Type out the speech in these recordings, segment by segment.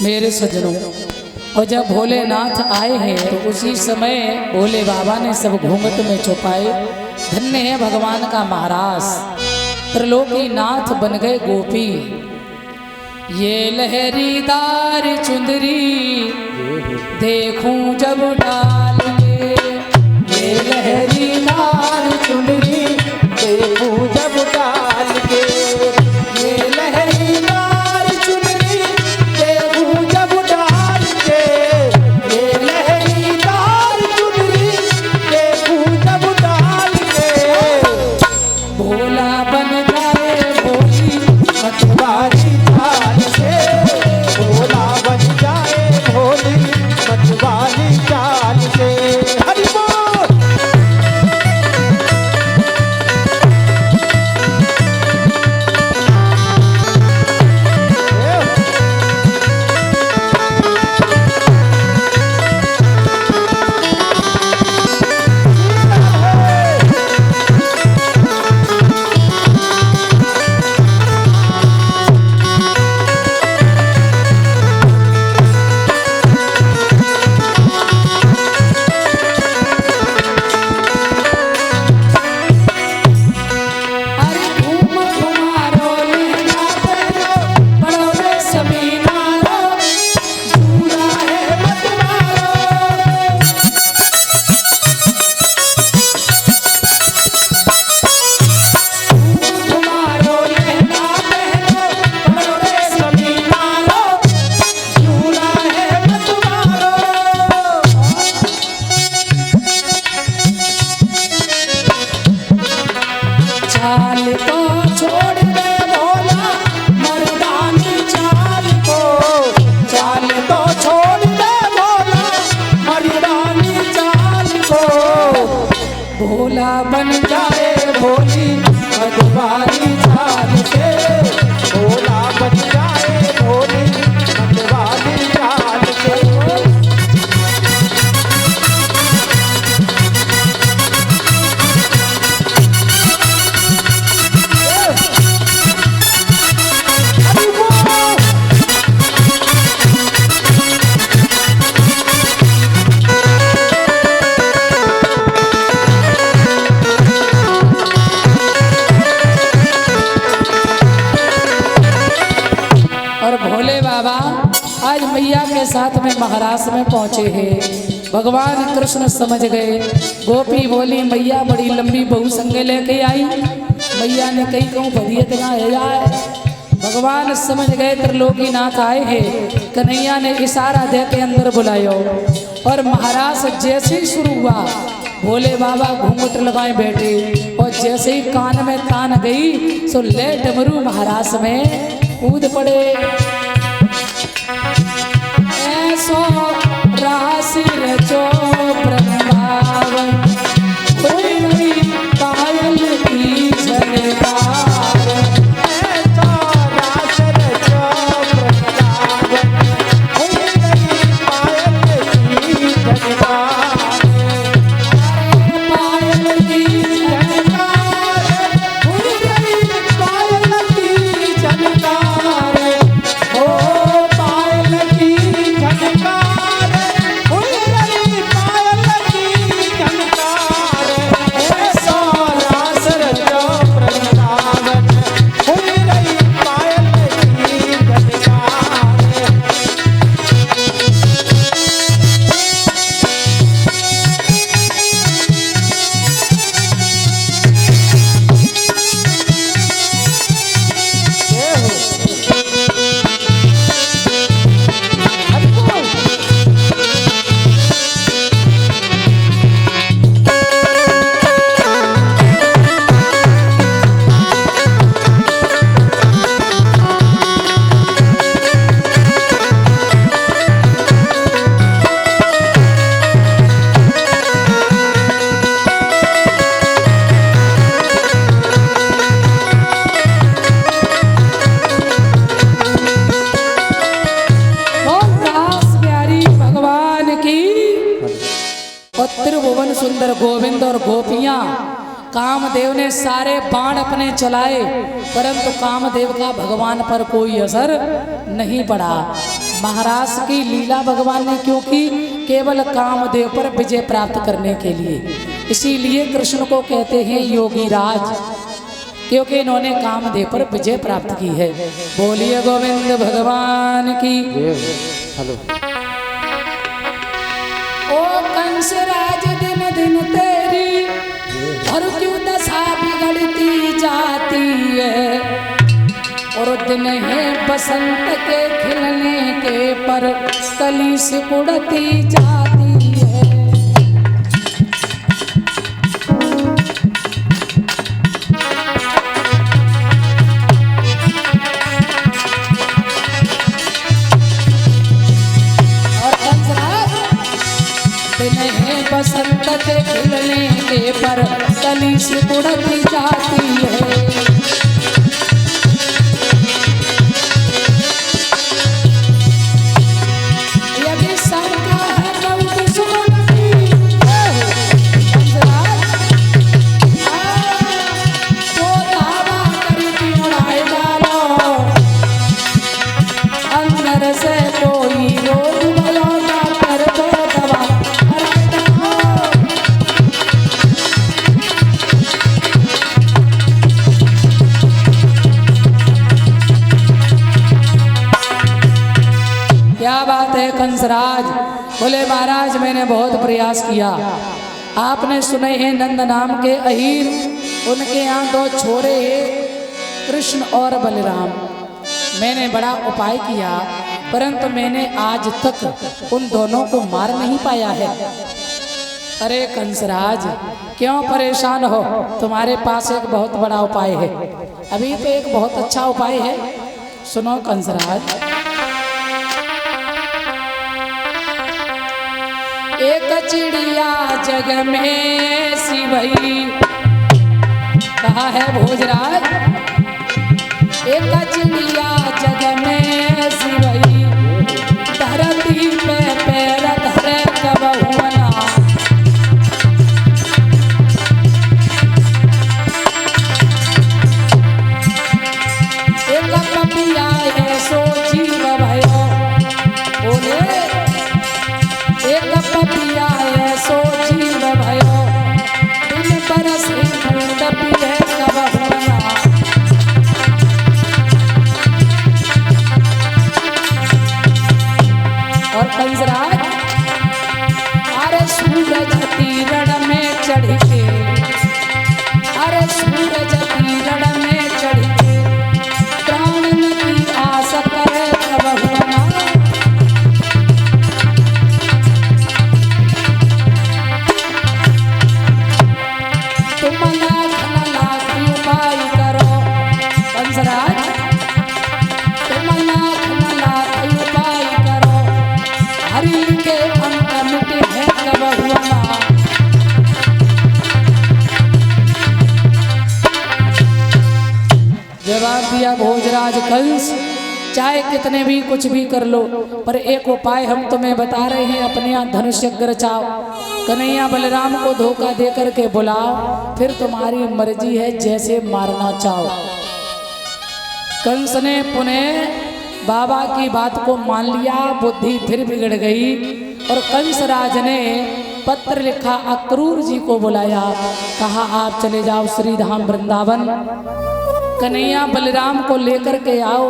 मेरे सज्जनों, और जब भोलेनाथ आए हैं तो उसी समय भोले बाबा ने सब घूंघट में छुपाए। धन्य है भगवान का महाराज, त्रिलोकीनाथ बन गए गोपी। ये लहरीदार चुंदरी देखूं जब डाल के, ये लहरीदार चुंदरी देखूं जब डाल के, ये लहरीदार चुंदरी देखूं जब डाल के, ये लहरीदार चुंदरी देखूं जब डाल के। भोला बन जाए भोली मतवारी चाल से, भोला बन जाए भोली मतवारी चाल से। हरि बोल। भोला बन जाए भोली मतवारी चाल से, भोला बन जाए भोली मतवारी चाल से। भोले बाबा आज मैया के साथ में महाराष्ट्र में पहुंचे हैं। भगवान कृष्ण समझ गए। गोपी बोली मैया बड़ी लंबी बहू संगे लेके आई। मैया ने कही कहूँ बधियत ना है जाए। भगवान समझ गए त्रिलोकीनाथ आए हैं। कन्हैया ने इशारा दे के अंदर बुलायो और महाराज जैसे ही शुरू हुआ भोले बाबा घूंघट लगाए बैठे और जैसे ही कान में तान गई सो ले डमरू महाराज में कूद पड़े। ऐसो राशि रचो वृंदावन, कोई नहीं पायल की झलकार। ऐसो राशि रचो वृंदावन, कोई नहीं पायल की झलकार। पायल की झलकार, कोई नहीं पायल की झलकार। ओ पायल की झलकार, कोई नहीं पायल की झलकार। कामदेव ने सारे बाण अपने चलाए, परंतु कामदेव का भगवान पर कोई असर नहीं पड़ा। महाराज की लीला भगवान ने क्यों की? केवल कामदेव पर विजय प्राप्त करने के लिए। इसीलिए कृष्ण को कहते हैं योगी राज, क्योंकि इन्होंने कामदेव पर विजय प्राप्त की है। बोलिए गोविंद भगवान की। हेलो। ओ कंस राज दिन दिन तेरी और क्यों दशा बिगड़ती जाती है, और दिन है बसंत के खिलने के पर कली सिकुड़ती जाती है। बसंत के खिलने के पर कली सिकुड़ती जाती है। यदि शंका है कभी सुमति तो दावा करती उड़ाए डालो, अंदर से कोई रोग भयो ना कर दो दवा। क्या बात है कंसराज? बोले महाराज मैंने बहुत प्रयास किया। आपने सुने हैं नंद नाम के अहीर, उनके यहाँ दो छोरे कृष्ण और बलराम। मैंने बड़ा उपाय किया, परंतु मैंने आज तक उन दोनों को मार नहीं पाया है। अरे कंसराज क्यों परेशान हो? तुम्हारे पास एक बहुत बड़ा उपाय है। अभी तो एक बहुत अच्छा उपाय है, सुनो कंसराज। एक चिड़िया जग में सी भई, कहा है भोजराज। एक चिड़िया जग में सी भई, धरती पे पैर धरे कबहू ना। एक पपिया है सो जीव भयो, बोले एक पपिया है सो जीव भयो, बिन बरस बूंद पीए कबहू ना। और कंसराज अरे सूरज तीरण में चढ़ के, अरे सूरज तीरण में चढ़ के प्राण की आस करे कबहू ना। जवाब दिया भोजराज कंस, चाहे कितने भी कुछ भी कर लो, पर एक उपाय हम तुम्हें बता रहे हैं। अपने यहाँ धनुष्य रचाओ, कन्हैया बलराम को धोखा दे करके बुलाओ, फिर तुम्हारी मर्जी है जैसे मारना चाहो। कंस ने पुनः बाबा की बात को मान लिया, बुद्धि फिर बिगड़ गई और कंसराज ने पत्र लिखा, अक्रूर जी को बुलाया, कहा आप चले जाओ श्री धाम वृंदावन, कन्हैया बलराम को लेकर के आओ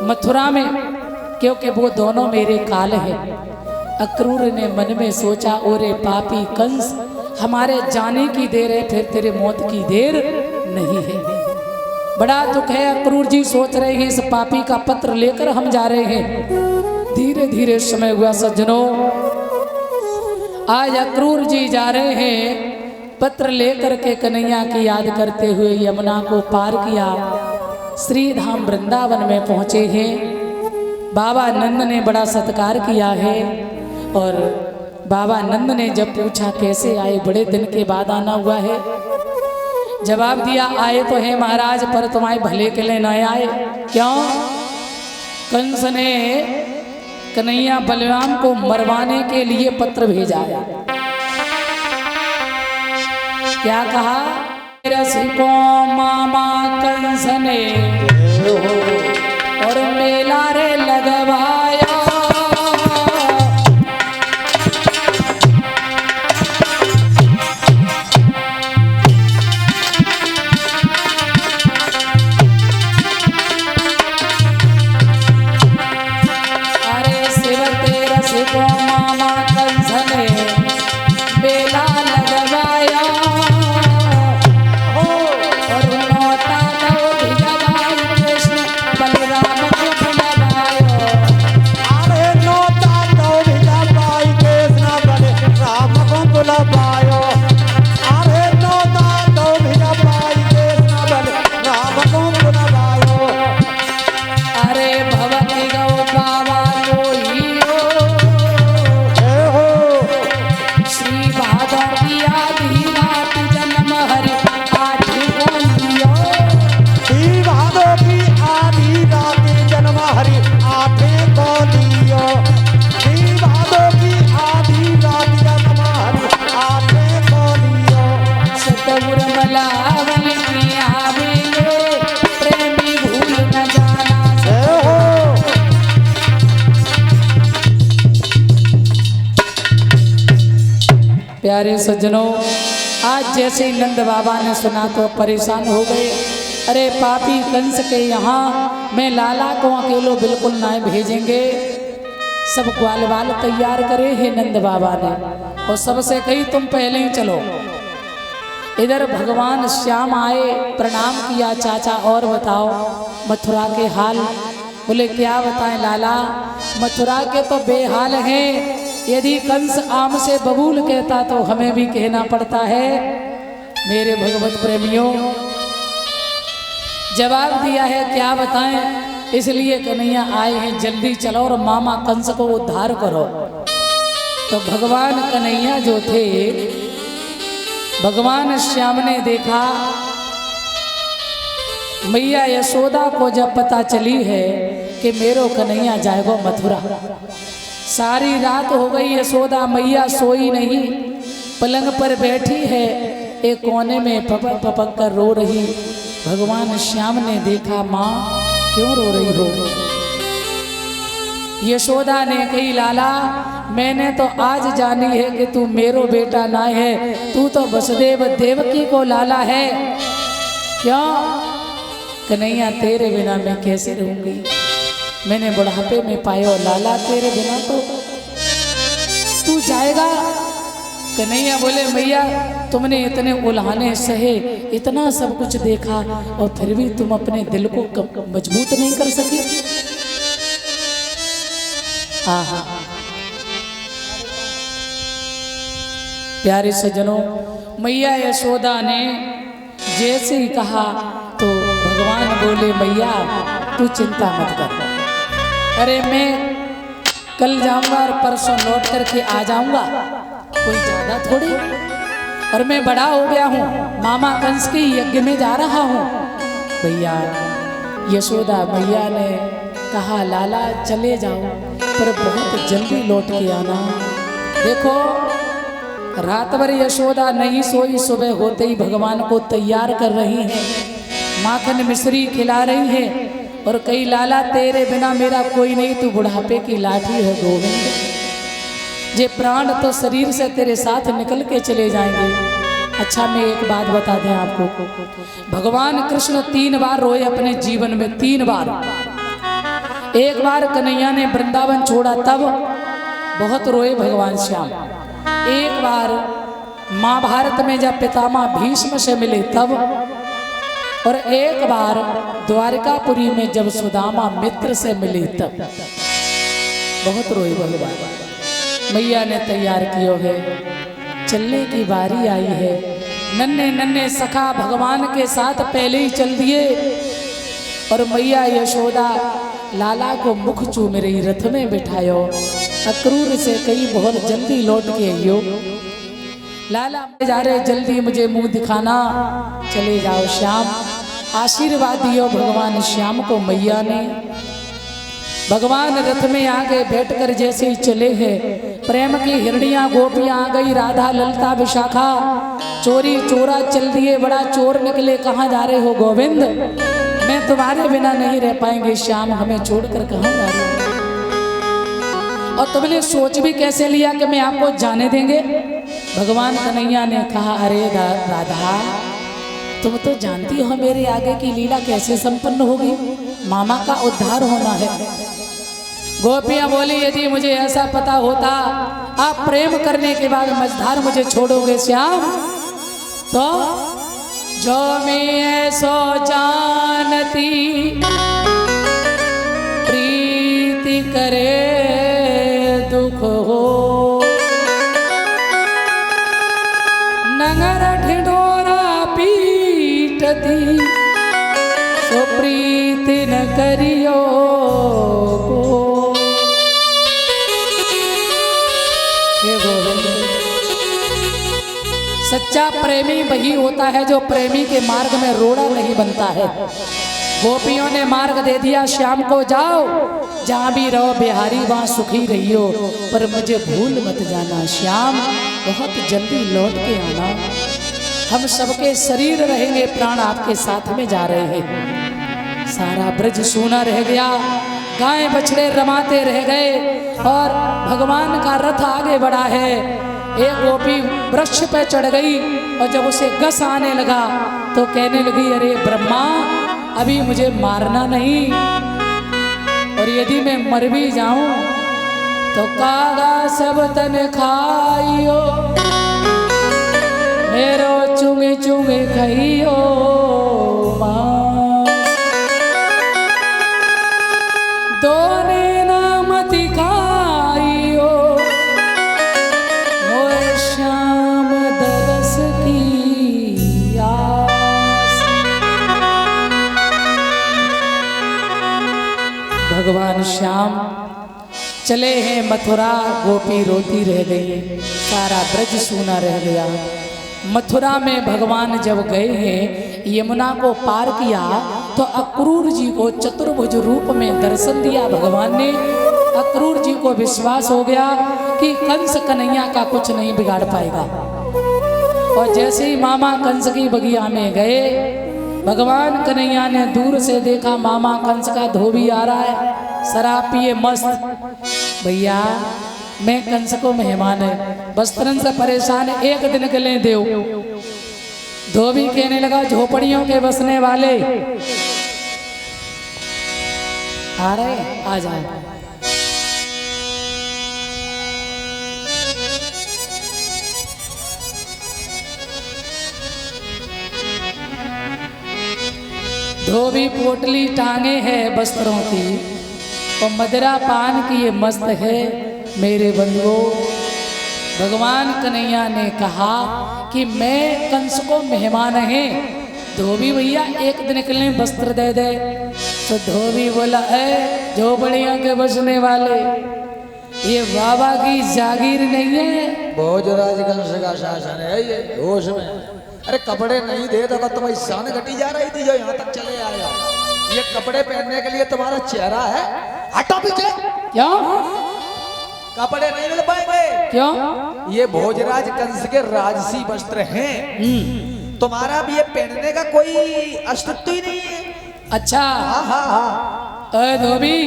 मथुरा में, क्योंकि वो दोनों मेरे काल हैं। अक्रूर ने मन में सोचा, ओरे पापी कंस, हमारे जाने की देर है, फिर तेरे मौत की देर नहीं है। बड़ा दुख है। अक्रूर जी सोच रहे हैं इस पापी का पत्र लेकर हम जा रहे हैं। धीरे धीरे समय हुआ सज्जनों, आज अक्रूर जी जा रहे हैं पत्र लेकर के कन्हैया की याद करते हुए यमुना को पार किया, श्री धाम वृंदावन में पहुँचे हैं। बाबा नंद ने बड़ा सत्कार किया है और बाबा नंद ने जब पूछा कैसे आए, बड़े दिन के बाद आना हुआ है, जवाब दिया आए तो है महाराज, पर तुम्हारे भले के लिए न आए। क्यों? कंस ने कन्हैया बलराम को मरवाने के लिए पत्र भेजा है। क्या कहा? रसिको मामा कंस ने और मेला रे लगवाया। अरे शिव तेरे रसिको मामा कंस ने मेला लगवाया। प्यारे सज्जनों, आज जैसे ही नंद बाबा ने सुना तो परेशान हो गए। अरे पापी कंस के यहाँ मैं लाला को अकेलो बिल्कुल ना भेजेंगे। सब ग्वाल बाल तैयार करे हैं नंद बाबा ने और सबसे कही तुम पहले ही चलो। इधर भगवान श्याम आए, प्रणाम किया। चाचा और बताओ मथुरा के हाल? बोले क्या बताएं लाला, मथुरा के तो बेहाल हैं। यदि कंस आम से बबूल कहता तो हमें भी कहना पड़ता है। मेरे भगवत प्रेमियों, जवाब दिया है क्या बताएं। इसलिए कन्हैया आए हैं, जल्दी चलो और मामा कंस को उद्धार करो। तो भगवान कन्हैया जो थे, भगवान श्याम ने देखा मैया यशोदा को जब पता चली है कि मेरो कन्हैया जाएगो मथुरा। सारी रात हो गई, यशोदा मैया सोई नहीं, पलंग पर बैठी है, एक कोने में पपक पपक कर रो रही। भगवान श्याम ने देखा, माँ क्यों रो रही हो? यशोदा ने कही लाला मैंने तो आज जानी है कि तू मेरो बेटा ना है, तू तो वसुदेव देवकी को लाला है। क्यों? कन्हैया तेरे बिना मैं कैसे रहूंगी? मैंने बुढ़ापे में पायो लाला, तेरे बिना तो तू जाएगा। कन्हैया बोले मैया तुमने इतने उल्हाने सहे, इतना सब कुछ देखा और फिर भी तुम अपने दिल को मजबूत नहीं कर सकी। हाँ प्यारे सज्जनों, मैया यशोदा ने जैसे ही कहा तो भगवान बोले मैया तू चिंता मत कर। अरे मैं कल जाऊंगा और परसों लौट करके आ जाऊंगा, कोई ज्यादा थोड़ी। और मैं बड़ा हो गया हूँ, मामा कंस के यज्ञ में जा रहा हूँ। भैया यशोदा मैया ने कहा लाला चले जाओ पर बहुत जल्दी लौट के आना। देखो रात भर यशोदा नहीं सोई, सुबह होते ही भगवान को तैयार कर रही हैं, माखन मिश्री खिला रही हैं और कई लाला तेरे बिना मेरा कोई नहीं, तू बुढ़ापे की लाठी है गोविंद, जे प्राण तो शरीर से तेरे साथ निकल के चले जाएंगे। अच्छा मैं एक बात बता दें आपको, भगवान कृष्ण 3 बार रोए अपने जीवन में, 3 बार। एक बार कन्हैया ने वृंदावन छोड़ा तब बहुत रोए भगवान श्याम। एक बार महाभारत में जब पितामह भीष्म से मिले तब, और एक बार द्वारकापुरी में जब सुदामा मित्र से मिले तब बहुत रोए भगवान। मैया ने तैयार कियो है, चलने की बारी आई है। नन्हे नन्हे सखा भगवान के साथ पहले ही चल दिए और मैया यशोदा लाला को मुख चूम रही, रथ में बिठायो। अक्रूर से कई बहुत जल्दी लौट के आइयो, लाला जा रहे जल्दी मुझे मुंह दिखाना, चले जाओ श्याम। आशीर्वाद दियो भगवान श्याम को मैया ने। भगवान रथ में आगे बैठकर जैसे ही चले हैं, प्रेम की हिरणियां गोपियां आ गई, राधा ललता विशाखा चोरी चोरा चल दिए, बड़ा चोर निकले, कहाँ जा रहे हो गोविंद, मैं तुम्हारे बिना नहीं रह पाएंगे, श्याम हमें छोड़कर कहाँ जा रहे हो। और तुमने सोच भी कैसे लिया कि मैं आपको जाने देंगे। भगवान कन्हैया ने कहा, अरे राधा तुम तो जानती हो मेरे आगे की लीला कैसे संपन्न होगी, मामा का उद्धार होना है। गोपियां बोली, यदि मुझे ऐसा पता होता आप प्रेम करने के बाद मझधार मुझे छोड़ोगे श्याम, तो जो मैं ऐसो जानती प्रीति करे दुख हो, नगर ढिढोरा पीटती सो प्रीति न करियो को। सच्चा प्रेमी वही होता है जो प्रेमी के मार्ग में रोड़ा नहीं बनता है। गोपियों ने मार्ग दे दिया श्याम को, जाओ जहाँ भी रहो बिहारी वहाँ सुखी रहियो, पर मुझे भूल मत जाना श्याम, बहुत जल्दी लौट के आना, हम सबके शरीर रहेंगे, प्राण आपके साथ में जा रहे हैं। सारा ब्रज सूना रह गया, गाय बछड़े रमाते रह गए और भगवान का रथ आगे बढ़ा है। एक गोपी वृक्ष पे चढ़ गई और जब उसे गस आने लगा तो कहने लगी, अरे ब्रह्मा अभी मुझे मारना नहीं, और यदि मैं मर भी जाऊं तो कागा सब तन खाइयो, मेरो चुंगे चुंगे खाइयो दोने नामति खाइयो, मोर श्याम दरस की आस। भगवान श्याम चले हैं मथुरा, गोपी रोती रह गई, सारा ब्रज सूना रह गया। मथुरा में भगवान जब गए हैं, यमुना को पार किया तो अक्रूर जी को चतुर्भुज रूप में दर्शन दिया भगवान ने। अक्रूर जी को विश्वास हो गया कि कंस कन्हैया का कुछ नहीं बिगाड़ पाएगा, और जैसे ही मामा कंस की बगिया में गए, भगवान कन्हैया ने दूर से देखा मामा कंस का धोबी आ रहा है, शराब पिए मस्त। भैया मैं कंस को मेहमान है, वस्त्रन से परेशान है, एक दिन के लिए देव। धोबी कहने लगा, झोपड़ियों के बसने वाले आ रहे, आ जाए। धोबी पोटली टांगे है वस्त्रों की और मदिरा पान की ये मस्त है। मेरे बंधुओं, भगवान कन्हैया ने कहा कि मैं कंस को मेहमान है, धोबी भैया एक दिन के लिए वस्त्र दे दे। तो धोबी बोला, है झोपड़ियों के बसने वाले, ये बाबा की जागीर नहीं है, भोजराज कंस का शासन है ये, होश में। अरे कपड़े नहीं दे तो तुम्हारी शान घटी जा रही थी जो यहाँ तक चले आया। ये कपड़े पहनने के लिए तुम्हारा चेहरा है, हटो पीछे। क्यों कपड़े नहीं मिल पाएंगे? क्यों? ये भोजराज कंस के राजसी वस्त्र हैं, तुम्हारा भी ये पहनने का कोई अस्तित्व ही नहीं है। अच्छा हाँ हाँ हाँ। अरे धोबी,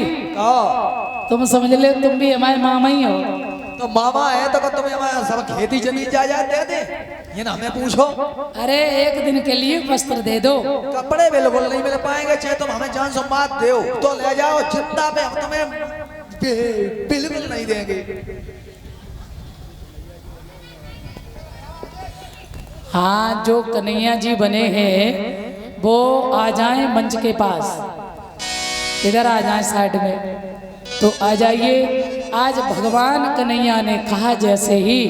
तुम समझ ले तुम भी हमारे मामा ही हो। तो मामा है तो तुम्हें हमारा सब खेती जमीन जायदाद दे दे, ये ना हमें पूछो। अरे एक दिन के लिए वस्त्र दे दो। कपड़े बिल्कुल नहीं मिल पाएंगे, चाहे तुम हमें जान सम्मान दो तो ले जाओ, जिंदा पे हम तुम्हें बिल्कुल नहीं देंगे। हाँ, जो कन्हैया जी बने हैं वो आ जाएं मंच के पास, इधर आ जाएं साइड में, तो आ जाइए। आज भगवान कन्हैया ने कहा जैसे ही,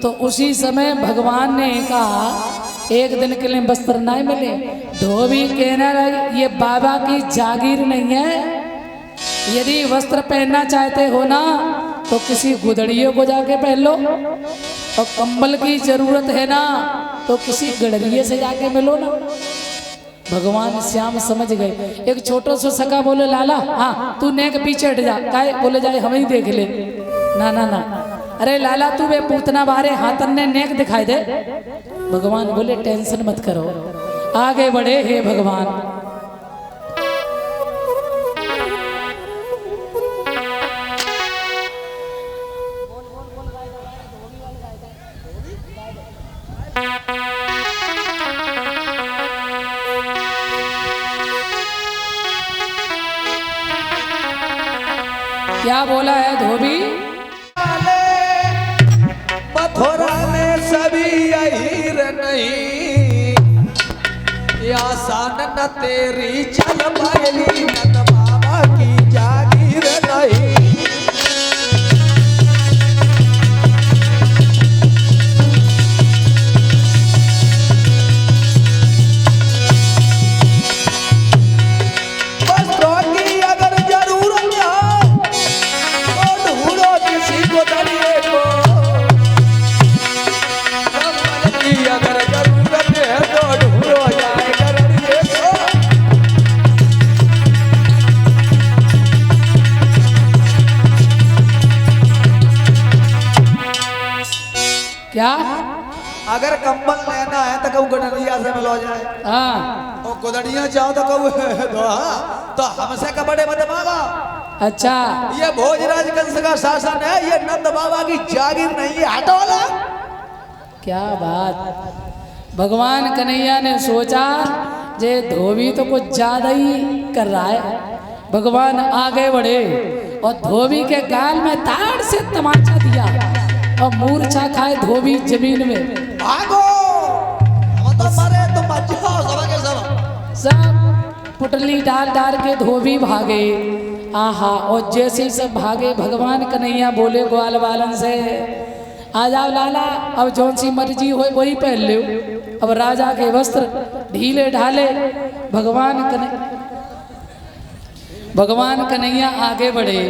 तो उसी समय भगवान ने कहा एक दिन के लिए वस्त्र नहीं मिले। धोबी कहना रही, ये बाबा की जागीर नहीं है, यदि वस्त्र पहनना चाहते हो ना तो किसी गुदड़ियों को जाके पहन लो, और कंबल की जरूरत है ना तो किसी गडरिये से जाके मिलो ना। भगवान श्याम समझ गए। एक छोटो सो सका बोले लाला हाँ तू नेक पीछे हट जा, काहे बोले जाए हम ही देख ले। ना ना ना, अरे लाला तू वे पूतना बारे हाथन ने नेक दिखाई दे। भगवान बोले टेंशन मत करो, आगे बढ़े हे भगवान। क्या बोला है धोबी? मथुरा में सभी यही नहीं, या शान न तेरी चल पायली नंद बाबा की जागीर नहीं। क्या? अगर कंबल लेना है तो कहूँ गुदड़िया से मिलो जाए। हाँ और गुदड़िया चाहो तो कहूँ तो हमसे कपड़े मत मांगो। अच्छा, ये भोजराज कंस का शासन है, ये नंद बाबा की जागीर नहीं है, हटो ना। क्या बात। भगवान कन्हैया ने सोचा जे धोबी तो कुछ ज्यादा ही कर रहा है। भगवान आगे बढ़े और धोबी के गाल में ताड़ से तमाचा दिया और मूर्छा खाए धोबी जमीन में। भागो, हम तो मरे तुम बचो सबके सब पुटली डाल डाल के धोबी भागे। आहा, और जैसे सब भागे भगवान कन्हैया बोले ग्वाल बालन से आ जाओ लाला, अब जौन सी मर्जी हो वही पहन लो। अब राजा के वस्त्र ढीले ढाले भगवान कन्हैया आगे बढ़े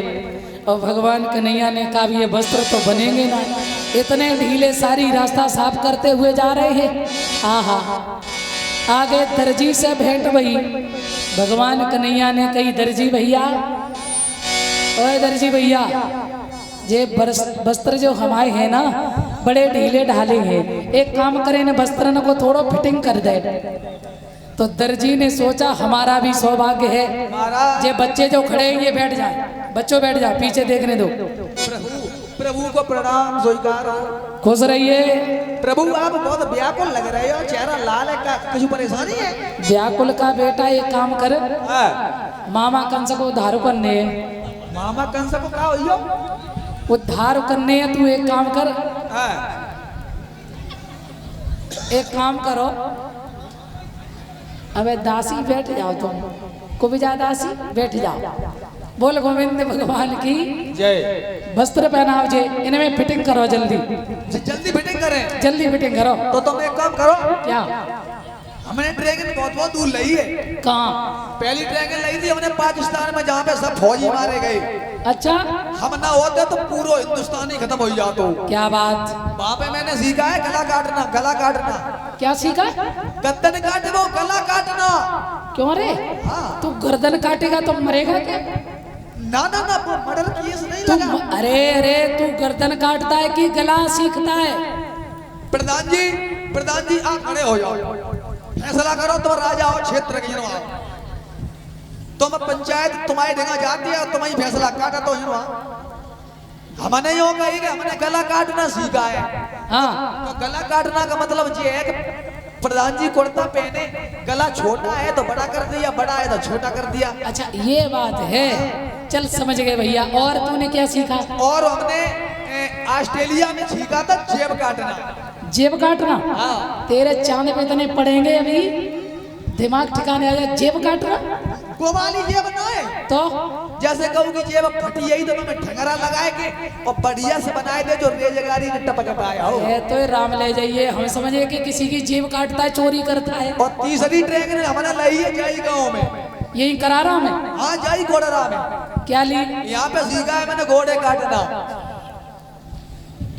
और भगवान कन्हैया ने कहा ये वस्त्र तो बनेंगे ना, इतने ढीले सारी रास्ता साफ करते हुए जा रहे हैं। आहा, आगे दर्जी से भेंट भई। भगवान कन्हैया ने कही दर्जी भैया, ओए दर्जी भैया, ये वस्त्र जो हमारे हैं ना बड़े ढीले ढाले हैं, एक काम करें ना वस्त्र को थोड़ा फिटिंग कर दे। तो दर्जी ने सोचा हमारा भी सौभाग्य है, ये बच्चे जो खड़े हैं ये बैठ जाए, बच्चों बैठ जाओ, पीछे देखने दो। प्रभु को प्रणाम, स्वीकार। खुश रहिए। प्रभु आप बहुत व्याकुल लग रहे हो, चेहरा लाल है, का कुछ परेशानी है? व्याकुल का बेटा एक काम कर, मामा कंस को उद्धार करने। मामा कंस को क्या हो? उद्धार करने तू एक काम कर, एक काम करो, अबे दासी बैठ जाओ, तुम कुबिजा दासी बैठ जाओ। बोल गोविंद भगवान की जय। वस्त्र पहनाओ जे, इनमें फिटिंग करो जल्दी। जल्दी फिटिंग करें? जल्दी फिटिंग करो। तो तुम एक काम करो। क्या? हमने ड्रैगन बहुत बहुत दूर ली है। कहाँ? पहली ड्रैगन ली थी हमने पाकिस्तान में, जहाँ पे सब फौजी मारे गए। अच्छा, हम ना होते तो पूरा हिंदुस्तान ही खत्म हो जाता। क्या बात। वहाँ पे मैंने सीखा है गला काटना। गला काटना क्या सीखा? गर्दन काटे वो गला काटना। क्यों रे? हाँ। तू गर्दन काटेगा तो मरेगा क्या? ना ना ना, मर्डर केस नहीं लगा। अरे अरे, तू गर्दन काटता है कि गला सीखता है? प्रधान जी आप खड़े हो जाओ, फैसला करो। तुम राजा हो क्षेत्र के, तुम पंचायत तुम्हारी जगह जाती है, तुम ही फैसला काटा तो हमने यो कही कि हमने गला काटना सीखा है। हाँ। तो गला काटना का मतलब ये है कि प्रधान जी कुर्ता पहने, गला छोटा है तो बड़ा कर दिया, बड़ा है तो छोटा कर दिया। अच्छा ये बात है, चल समझ गए भैया। और तूने क्या सीखा? और हमने ऑस्ट्रेलिया में सीखा था जेब काटना। जेब काटना? हाँ। तेरे चांद पे इतने पड़ेंगे अभी दिमाग ठिकाने आ जाए। जेब काटना वो वाली जेब ना है, तो जैसे कहूँ कि जेब फटी यही तो मैं ठंगरा लगाए के और बढ़िया से बनाए दे जो रेजगारी ने टपक आया हो। तो राम ले जाइए, हम समझे कि किसी की जेब काटता है, चोरी करता है। और तीसरी ट्रेन हमारा लाई है जाई गाँव में, यही करारा में। हाँ जाई घोड़रा में। क्या ली? यहाँ पे सीखा है मैंने घोड़े काटना।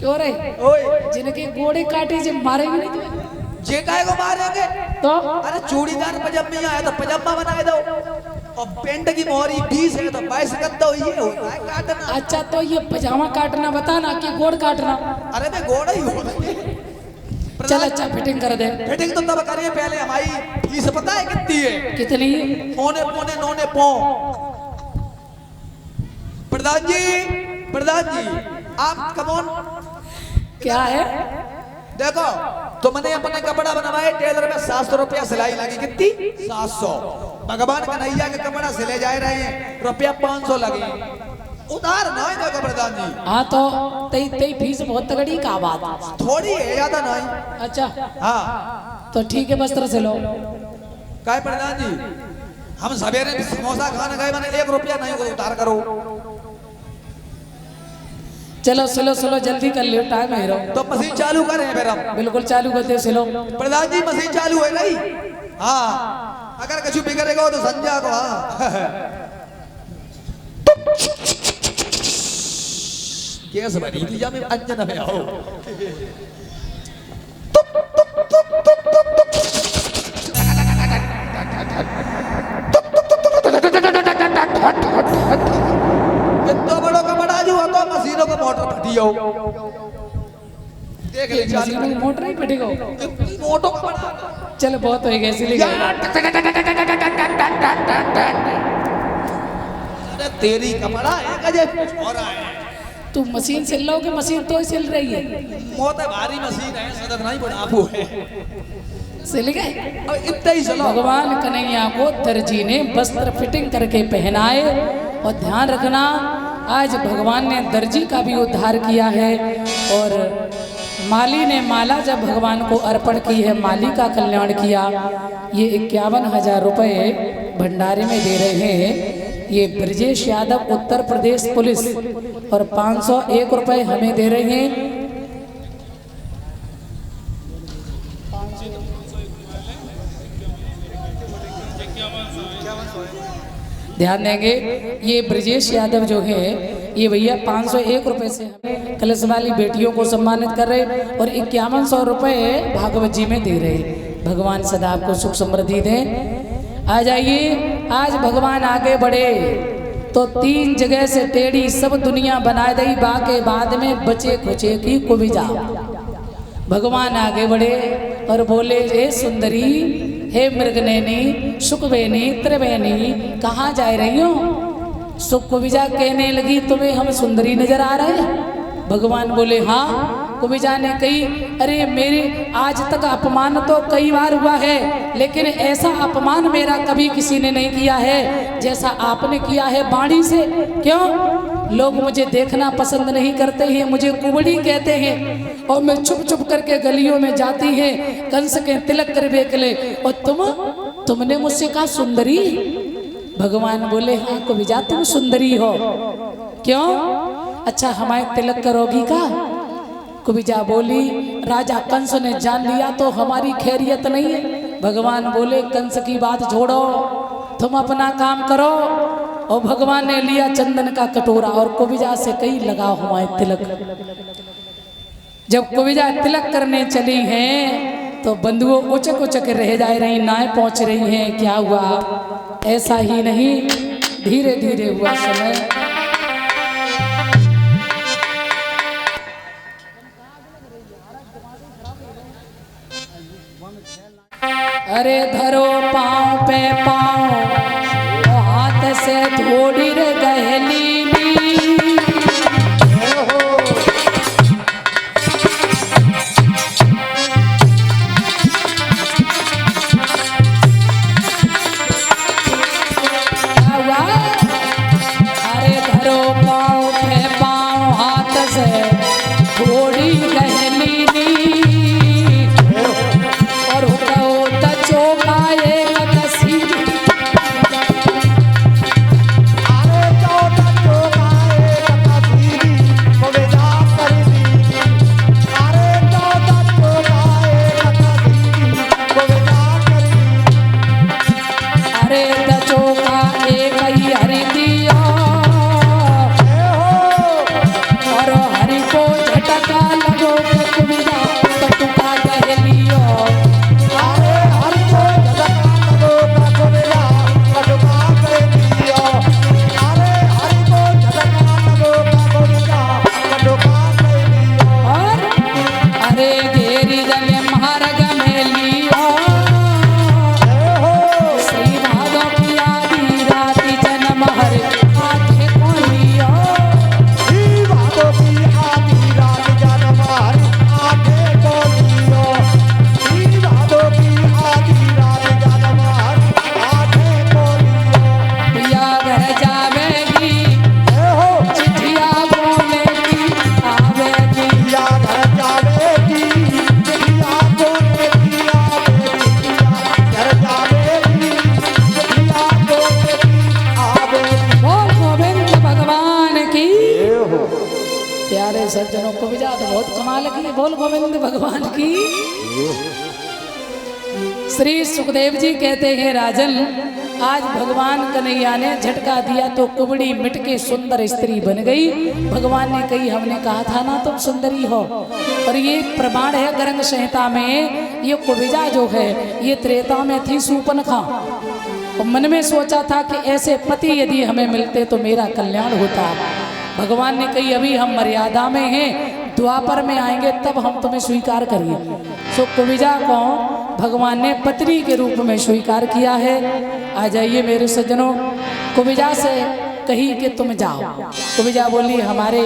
क्यों रे? ओए जिनके घोड़े काटे जब मारेंगे नहीं तुम्हें? जे काय को मारेंगे? तो अरे चूड़ीदार पजामे आया तो पजामा बनाए दो, और पेंट की मोहरी 20 है तो 22 कर दो। ये होता है काटना। अच्छा तो ये पजामा काटना बताना कि गोड़ काटना? अरे मैं गोड़ा ही हूँ। चल अच्छा फिटिंग कर दे। फिटिंग तो तब करिए, पहले हमारी फीस पता है कितनी है? कितनी? पौने पौने नौने पौ। प्रधान जी आप कमोन क्या है? देखो, तुमने अपने कपड़ा बनवाए टेलर में 700 रुपया सिलाई लगी। कितनी? 700। भगवान कन्हैया के कपड़ा सिले जा रहे हैं, रुपया 500 लगी। उधार ना है। देखो प्रधान जी, हाँ तो तेरी फीस बहुत तगड़ी का बात। थोड़ी है, ज्यादा नहीं। अच्छा हाँ तो ठीक है, वस्त्र से लो। क्या है प्रधान जी, हम सवेरे समोसा खाने गए, मैंने 1 रुपया नहीं को उधार करो। चलो सिलो सिलो जल्दी कर लियो, टाइम है रो। तो मशीन चालू करें फिर हम? बिल्कुल चालू कर दे, सिलो। प्रधान जी मशीन चालू है नहीं? हाँ, अगर कछु बिगड़ेगा तो संजा को। हाँ केस भरी थी जा में अंजन में आओ। कितना बड़ो कपड़ा जो तो मशीनों को मोटर फटी हो। देख ले चालू मशीन में मोटर ही फटेगा। कितनी मोटो कपड़ा। चल बहुत हो गया, सिली गई। अरे तेरी कपड़ा है गजे हो रहा है। तू मशीन सिल लो कि मशीन तो ही सिल रही है? मोटे भारी मशीन है, सदर नहीं बनापू है। सिल गए। अब इतना ही चलो। भगवान कन्हैया को दर्जी ने वस्त्र फिटिंग करके पहनाए। और ध्यान रखना, आज भगवान ने दर्जी का भी उद्धार किया है। और माली ने माला जब भगवान को अर्पण की है, माली का कल्याण किया। ये 51,000 रुपये भंडारे में दे रहे हैं ये ब्रजेश यादव, उत्तर प्रदेश पुलिस। और 501 रुपये हमें दे रहे हैं। ध्यान देंगे, ये ब्रजेश यादव जो है ये भैया 501 रुपये से हमें कलश वाली बेटियों को सम्मानित कर रहे, और 5100 रुपये भागवत जी में दे रहे। भगवान सदा आपको सुख समृद्धि दें। आ जाइए, आज भगवान आगे बढ़े तो 3 जगह से टेढ़ी सब दुनिया बना दई, बाके बाद में बचे खुचे की कुबिजा। भगवान आगे बढ़े और बोले, हे सुंदरी, हे मृगनैनी, सुखवेनी, त्रिवेणी, कहाँ जा रही हो? सुख कुबिजा कहने लगी, तुम्हें हम सुंदरी नजर आ रहे हैं? भगवान बोले, हाँ। कुबिजा ने कही, अरे मेरे आज तक अपमान तो कई बार हुआ है, लेकिन ऐसा अपमान मेरा कभी किसी ने नहीं किया है जैसा आपने किया है वाणी से। क्यों? लोग मुझे देखना पसंद नहीं करते हैं, मुझे कुबड़ी कहते हैं, और मैं छुप छुप करके गलियों में जाती है कंस के तिलक कर बेकले। और तुमने मुझसे कहा सुंदरी? भगवान बोले, हाँ कुबिजा तुम सुंदरी हो। क्यों? अच्छा हमारे तिलक करोगी का? कुबिजा बोली, राजा कंस ने जान लिया तो हमारी खैरियत नहीं है। भगवान बोले, कंस की बात छोड़ो, तुम अपना काम करो। और भगवान ने लिया चंदन का कटोरा और कुबिजा से कई लगा हुआ है तिलक। जब कुबिजा तिलक करने चली हैं तो बंधुओं उचक उचक रह जा रही, नाय पहुंच रही हैं। क्या हुआ? ऐसा ही नहीं, धीरे धीरे हुआ समय। अरे धरो पाँव पे पाँव, हाथ से थोड़ी रे गहली। अरे धरो पाँव पे पाँव, हाथ से थोड़ी गहली। और हरि को झटका लगो, कुबिजा पटुका कह लियो। सज्जनों को विजा तो बहुत कमाल की, बोल गोविंद भगवान की। श्री सुखदेव जी कहते हैं राजन, आज भगवान कन्हैया ने झटका दिया तो कुबड़ी मिट के सुंदर स्त्री बन गई। भगवान ने कही हमने कहा था ना तुम सुंदरी हो। और ये प्रमाण है गरंग संहिता में, ये कुबिजा जो है ये त्रेता में थी सूपनखा। और मन में सोचा था कि ऐसे पति यदि हमें मिलते तो मेरा कल्याण होता। भगवान ने कही अभी हम मर्यादा में हैं, द्वापर में आएंगे तब हम तुम्हें स्वीकार करिए। सो कुबिजा को भगवान ने पत्नी के रूप में स्वीकार किया है। आ जाइए मेरे सज्जनों, कुबिजा से कही कि तुम जाओ। कुबिजा बोली हमारे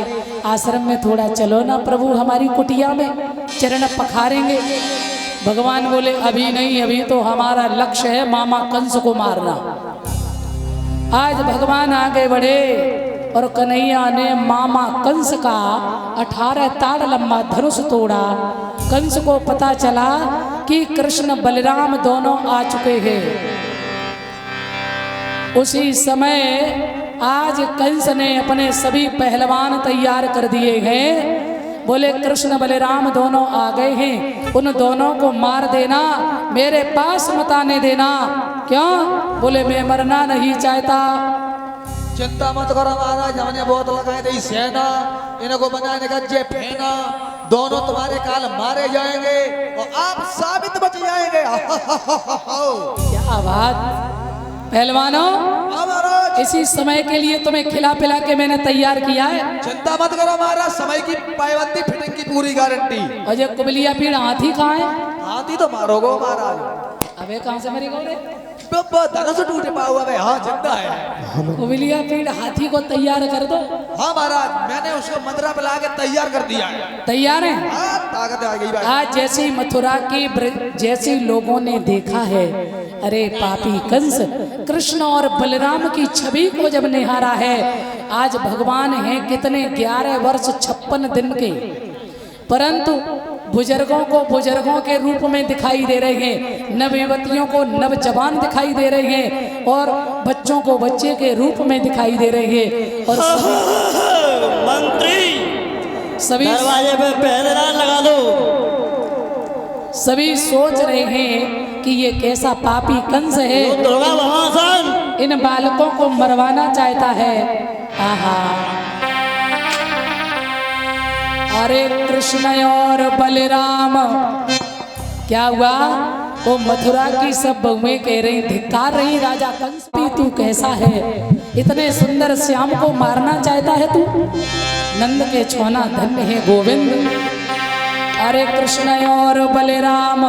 आश्रम में थोड़ा चलो ना प्रभु, हमारी कुटिया में चरण पखारेंगे। भगवान बोले अभी नहीं, अभी तो हमारा लक्ष्य है मामा कंस को मारना। आज भगवान आगे बढ़े और कन्हैया ने मामा कंस का 18 ताड़ लंबा धनुष तोड़ा। कंस को पता चला कि कृष्ण बलराम दोनों आ चुके हैं। उसी समय आज कंस ने अपने सभी पहलवान तैयार कर दिए हैं। बोले कृष्ण बलराम दोनों आ गए हैं, उन दोनों को मार देना, मेरे पास मत आने देना। क्यों? बोले मैं मरना नहीं चाहता। चिंता मत करो महाराज, हमने बहुत लगाए थे सेना, इनको बनाने का जे फेना, दोनों तुम्हारे काल मारे जाएंगे और आप साबित बच जाएंगे। क्या बात पहलवानों, इसी समय के लिए तुम्हें खिला पिला के मैंने तैयार किया है। चिंता मत करो महाराज, समय की पाबंदी फिटिंग की पूरी गारंटी। और ये कुबलिया पीड़ हाथी कहाँ है? हाथी तो मारोगे महाराज। अबे कहाँ से मरी गौरे? धनुष टूटे पाओ। अबे हाँ जिंदा है। कुबलिया पीड़ हाथी को तैयार कर दो। हाँ महाराज, मैंने उसको मंदरा पिला के तैयार कर दिया है। तैयार है? हाँ, ताकत आ गई भाई। आज जैसी मथुरा की जैसी लोगों ने देखा है, अरे पापी कंस कृष्ण और बलराम की छवि को जब निहारा है। आज भगवान हैं कितने 11 वर्ष 56 दिन के, परंतु बुजुर्गों को बुजुर्गों के रूप में दिखाई दे रहे हैं, नवयुवतियों को नवजवान दिखाई दे रहे हैं और बच्चों को बच्चे के रूप में दिखाई दे रहे हैं। और सभी दरवाजे पे पहरेदार लगा दो। सभी सोच रहे हैं कि ये कैसा पापी कंस है, दुर्गा भगवान इन बालकों को मरवाना चाहता है। आहा, अरे कृष्ण और बलराम, क्या हुआ? वो मथुरा की सब बहुएं कह रही, धिक्कार रही, राजा कंस भी तू कैसा है, इतने सुंदर श्याम को मारना चाहता है तू? नंद के छोना धन्य है गोविंद। अरे कृष्ण और बलराम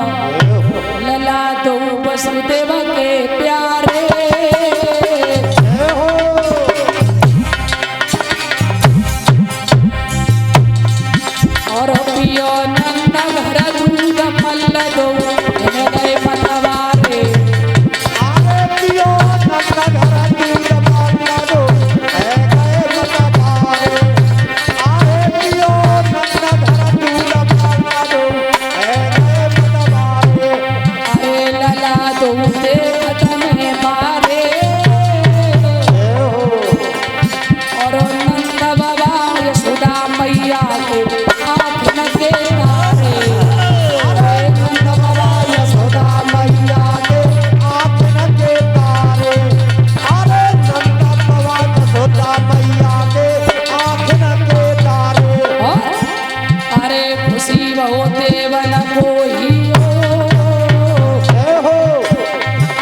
लला दो वसुदेव के प्यारे, और पियो नंद घर दूध मल्ल दो गए मतवारे। अरे पियो नंद घर दूध मल्ल दो गए मतवारे। अरे पियो नंद घर दूध मल्ल दो गए मतवारे। अरे लला दो देखत में मारे, और नंद बाबा यशोदा मैया के आँख के तारे। अरे नंद बाबा यशोदा मैया के आँख के तारे। अरे नंद बाबा यशोदा मैया के आँख के तारे। और अरे खुशी होते वन कोई हो,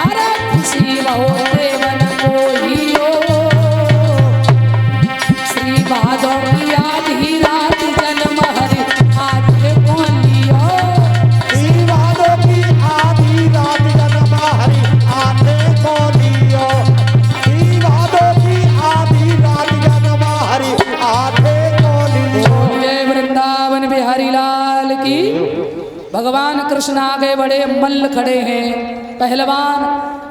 अरे खुशी होते वन कोई हो, श्री भादव की आधी रात जन्म हरि आधे कौन लियो। श्रीवादों की आधी रात जन्म हरि आधे को लियो। श्रीवादों की आधी रात जन्म हरि आधे को लियो। जय वृंदावन बिहारी लाल की। भगवान कृष्ण आगे बड़े, मल्ल खड़े हैं पहलवान।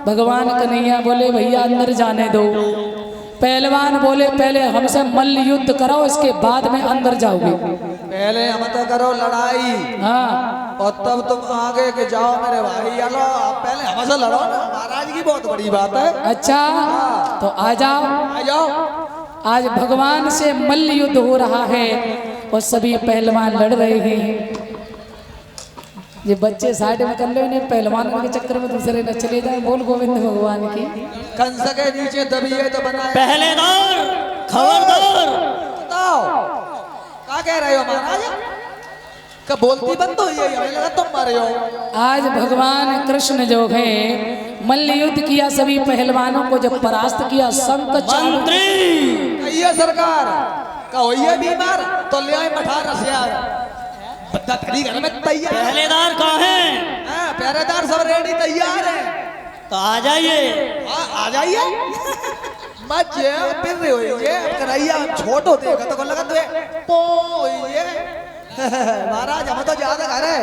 भगवान कन्हैया बोले भैया अंदर जाने दो। पहलवान बोले पहले हमसे मल्ल युद्ध कराओ, इसके बाद में अंदर जाओगे। पहले हम तो करो लड़ाई, हाँ, और तब तुम आगे के जाओ मेरे भाई। चलो आप पहले हमसे लड़ो ना, महाराज की बहुत बड़ी बात है। अच्छा तो आ जाओ। आ जाओ। आज भगवान से मल्ल युद्ध हो रहा है। और सभी पहलवान लड़ रहे हैं। ये बच्चे साइड में कर लो, इन्हें पहलवानों के चक्कर में दूसरे न चले जाए। बोल गोविंद भगवान की। कंस के नीचे दबिए तो बनाए। पहलेदार खबरदार। बताओ क्या कह रहे हो महाराज? कब बोलती बंद हुई है? हमें लगा तुम मारे हो। आज भगवान कृष्ण जो है मल्ल युद्ध किया, सभी पहलवानों को जब परास्त किया, शंख मंत्री कहिए सरकार कहो ये बीमार तो ले आए मठार रसियार बद्दा तेरी घर में तैयार। पहलेदार कहाँ हैं? हाँ, पहरेदार सब रेडी तैयार है। तो आ जाइए। आ जाइए। मत जे फिर रहे हो ये कन्हैया छोटो देखा तो को लगा तो पो ये महाराज हम तो ज्यादा घर है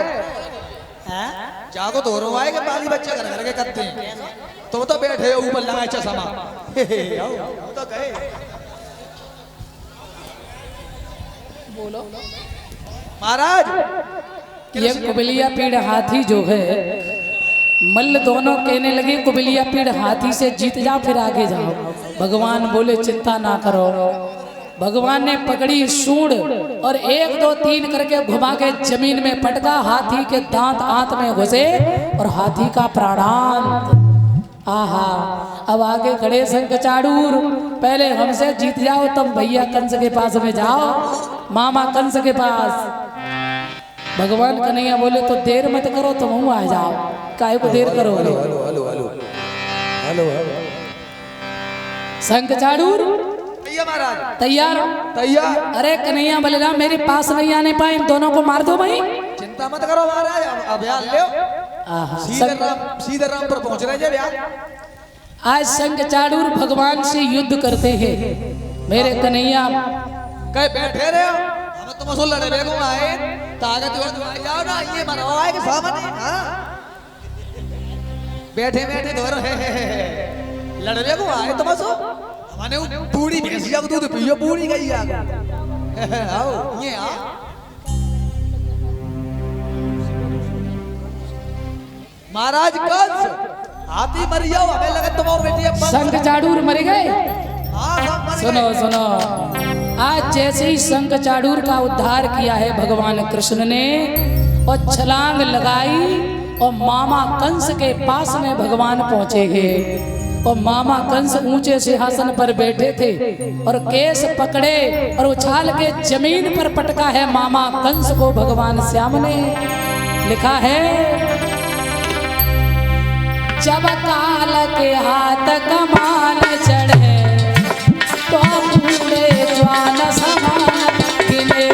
जागो तो रो आए के बाली बच्चे घर घर के करते हैं। तो बैठे हो ऊपर लगाए चश्मा तो गए। बोलो। महाराज ये कुबलिया पीड़ हाथी जो है, मल्ल दोनों कहने लगे कुबलिया पीड़ हाथी से जीत जाओ फिर आगे जाओ। भगवान बोले चिंता ना करो। भगवान ने पकड़ी सूंड और 1 2 3 करके घुमा के जमीन में पटका। हाथी के दांत आंत में घुसे और हाथी का प्राणांत। आहा, अब आगे खड़े शंख चाड़ूर, पहले हमसे जीत जाओ तब भैया कंस के पास में जाओ, मामा कंस के पास। भगवान कन्हैया बोले तो देर मत करो, तुम हूँ आ जाओ, काहे को देर करोगे। शंख चाड़ूर महाराज तैयार? तैयार। अरे कन्हैया बलराम मेरे पास नहीं आने पाए, इन दोनों को मार दो भाई। चिंता मत करो महाराज, अब यार ले सीधे राम पर पहुंच रहे हैं यार। आज शंख चाड़ूर भगवान से युद्ध करते हैं। मेरे कन्हैया कहे बैठे रहे हो, हम तुम सो लड़े बेगो आए ताकत हो जाओ ना, ये मरो आए के सामने। हां बैठे बैठे धरो है लड़ बेगो आए तुम सो माने बूढ़ी भैंसिया को दूध पियो, बूढ़ी गई आ आओ ये आ। महाराज कंस हाथी मर जाओ, हमें लगा तुम और बेटी शंख चाड़ूर मर गए। हां सुनो सुनो, आज जैसे ही शंख चाड़ूर का उद्धार किया है भगवान कृष्ण ने और छलांग लगाई और मामा कंस के पास में भगवान पहुंचे हैं। और मामा कंस ऊंचे सिंहासन पर बैठे थे और केस पकड़े और उछाल के जमीन पर पटका है मामा कंस को भगवान श्याम ने। लिखा है जब काल के हाथ कमान चढ़े तो पूरे ज्वान समान गिले।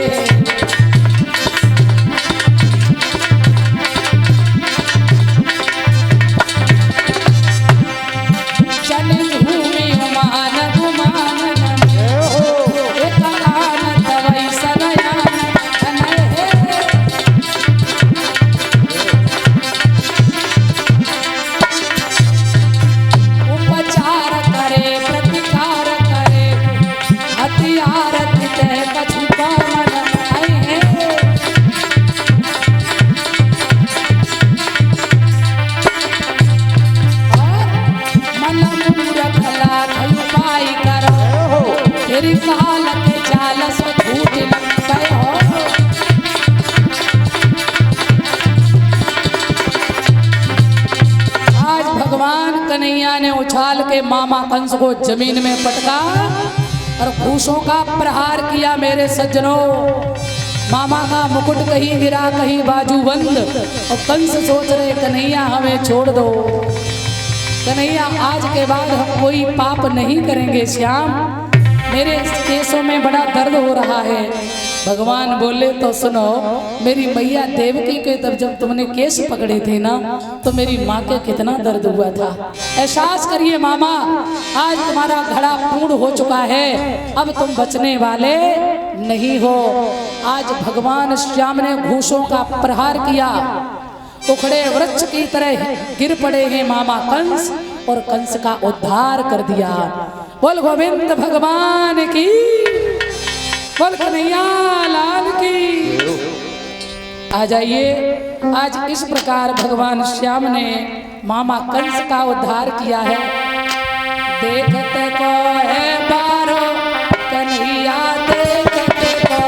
कन्हैया ने उछाल के मामा कंस को जमीन में पटका और घूसों का प्रहार किया। मेरे सज्जनों, मामा का मुकुट कहीं गिरा कहीं बाजू बंद और कंस सोच रहे कन्हैया हमें छोड़ दो। कन्हैया आज के बाद हम कोई पाप नहीं करेंगे श्याम, मेरे केसों में बड़ा दर्द हो रहा है। भगवान बोले तो सुनो, मेरी मैया देवकी के तब जब तुमने केस पकड़े थे ना तो मेरी माँ के कितना दर्द हुआ था। एहसास करिए मामा, आज तुम्हारा घड़ा पूर्ण हो चुका है, अब तुम बचने वाले नहीं हो। आज भगवान श्याम ने घूसों का प्रहार किया, उखड़े वृक्ष की तरह गिर पड़े हैं मामा कंस और कंस का उद्धार कर दिया। बोल गोविंद भगवान की, बोल कन्हैया लाल की। आ जाइए, आज इस प्रकार भगवान श्याम ने मामा कंस का उद्धार किया है। देखते को है बारो कन्हैया, देखते को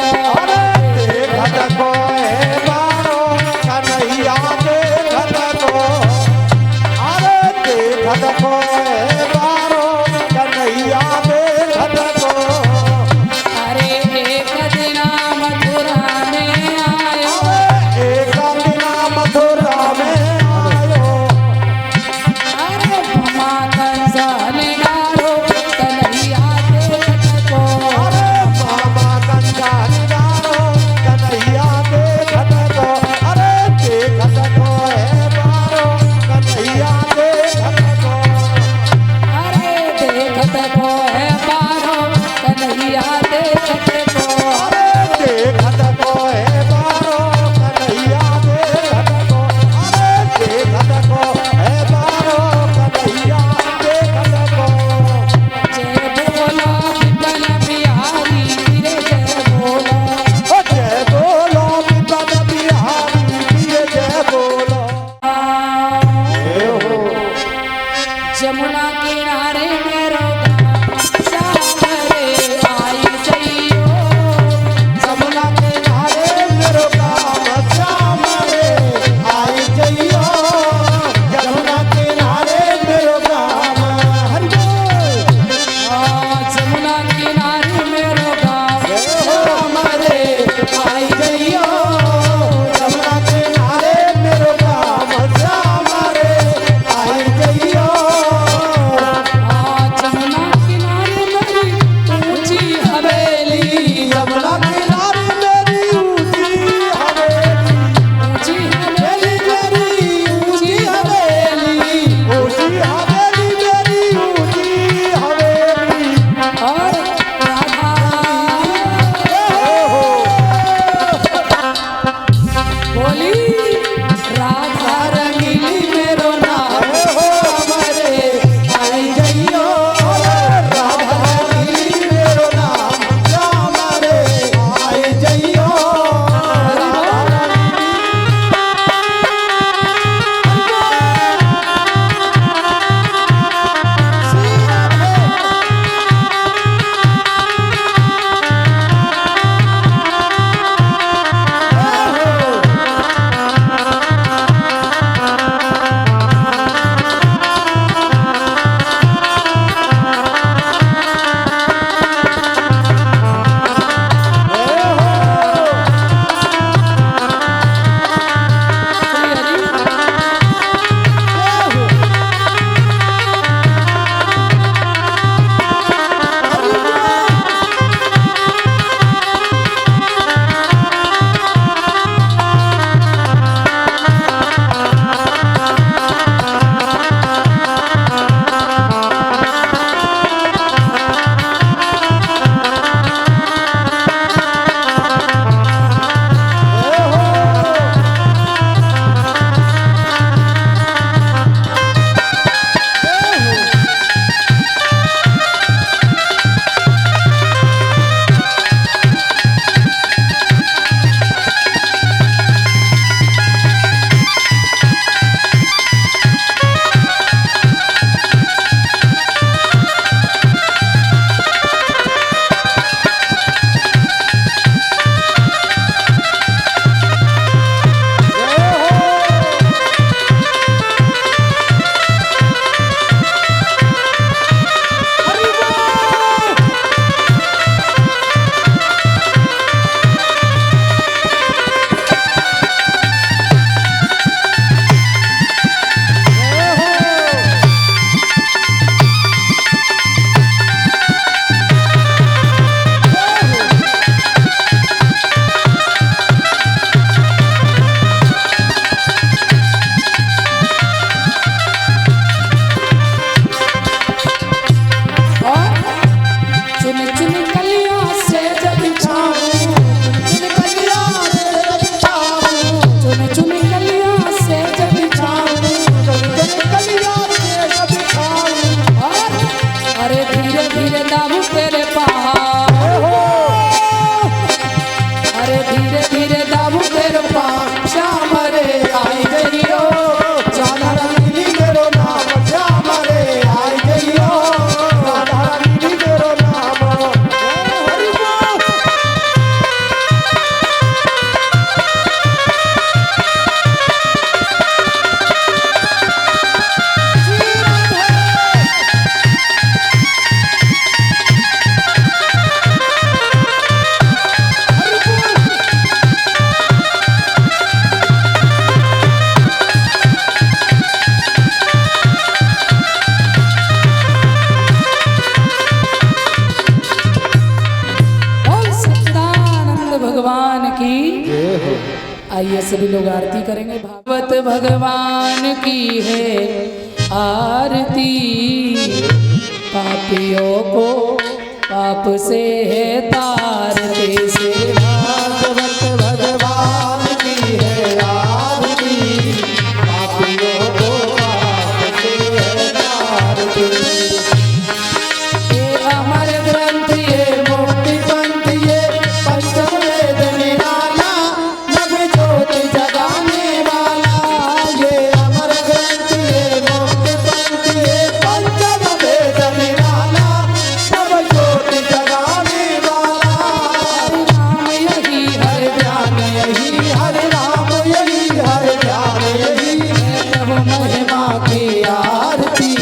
आइए सभी लोग आरती करेंगे। भागवत भगवान की है आरती, पापियों को पाप से है तारते से। भागवत भगवान की है आरती, पापियों को पाप से है तारती। ये अमर ग्रंथ ये मुक्ति पंथ ये पंचम वेद निराला, नभ ज्योति जगाने वाला। ये अमर ग्रंथ ये मुक्ति पंथ ये पंचम वेद निराला, नभ ज्योति जगाने वाला। राम यही हर ध्यान यही हरे राम यही हर ध्यान यही, प्रभु महिमा की आरती,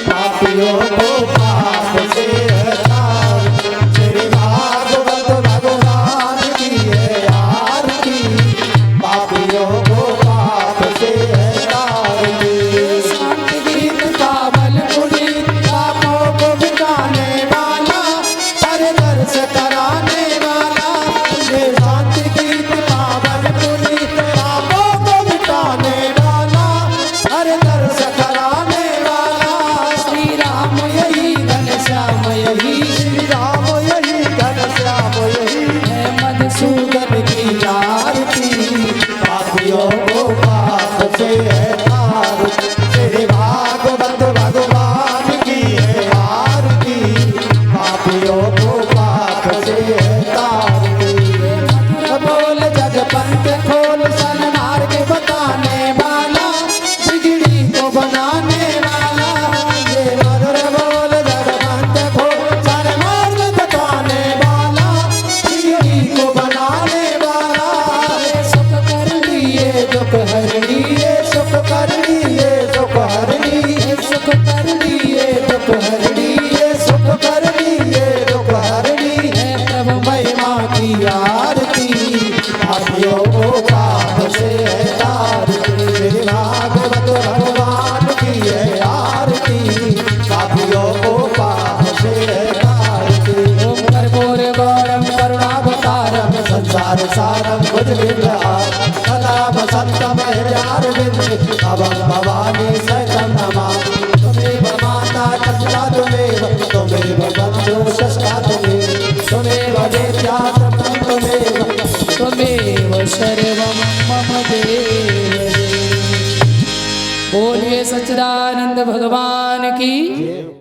पापियों को पाप से हटाओ। श्री भागवत भगवान की है आरती, पापियों को पाप से हटाओ। शांति गीत पावन पुनीत पापों को मिटाने वाला, हर दर्श कराने वाला। ये शांति गीत पावन पुनीत पापों को मिटाने वाला, हर दर्श कराने वाला। श्री राम यही घनश्याम यही श्री राम यही घनश्याम यही, है मधुसूदन सूदन की आरती, पापियों को पाप से है तार। श्री भागवत भगवान की है आरती, पापियों को पाप से है तार। बोल जग पंथ खोल सन्मार्ग बताने वाला, बिगड़ी को बनाने वाला। ये मधुर बोल जग पंथ खोल सन्मार्ग बताने वाला, बिगड़ी को बनाने वाला। सुख कर लिए दुख हरणी ये सुख करनी ये सुख हरणी, सुख कर ये दुख हरणी ये सुख करनी ये दुख हरणी। है प्रभु महिमा की आरती, पापियों को पाप से है तारती। श्री भागवत भगवान की है आरती, पापियों को पाप से है तारती। ओम कर्पूर गौरम करुणावतारम संसार सारम भुजविग्रहार, सदा वसंतम हृदयारविंद, भवं भवानी सहितं नमामि। त्वमेव माता पिता त्वमेव, त्वमेव बन्धुः षष्ठा त्वमेव, त्वमेव वेद्या तृप्तं त्वमेव। त्वमेव सर्वं मम देव। बोलिए सच्चिदानंद भगवान की।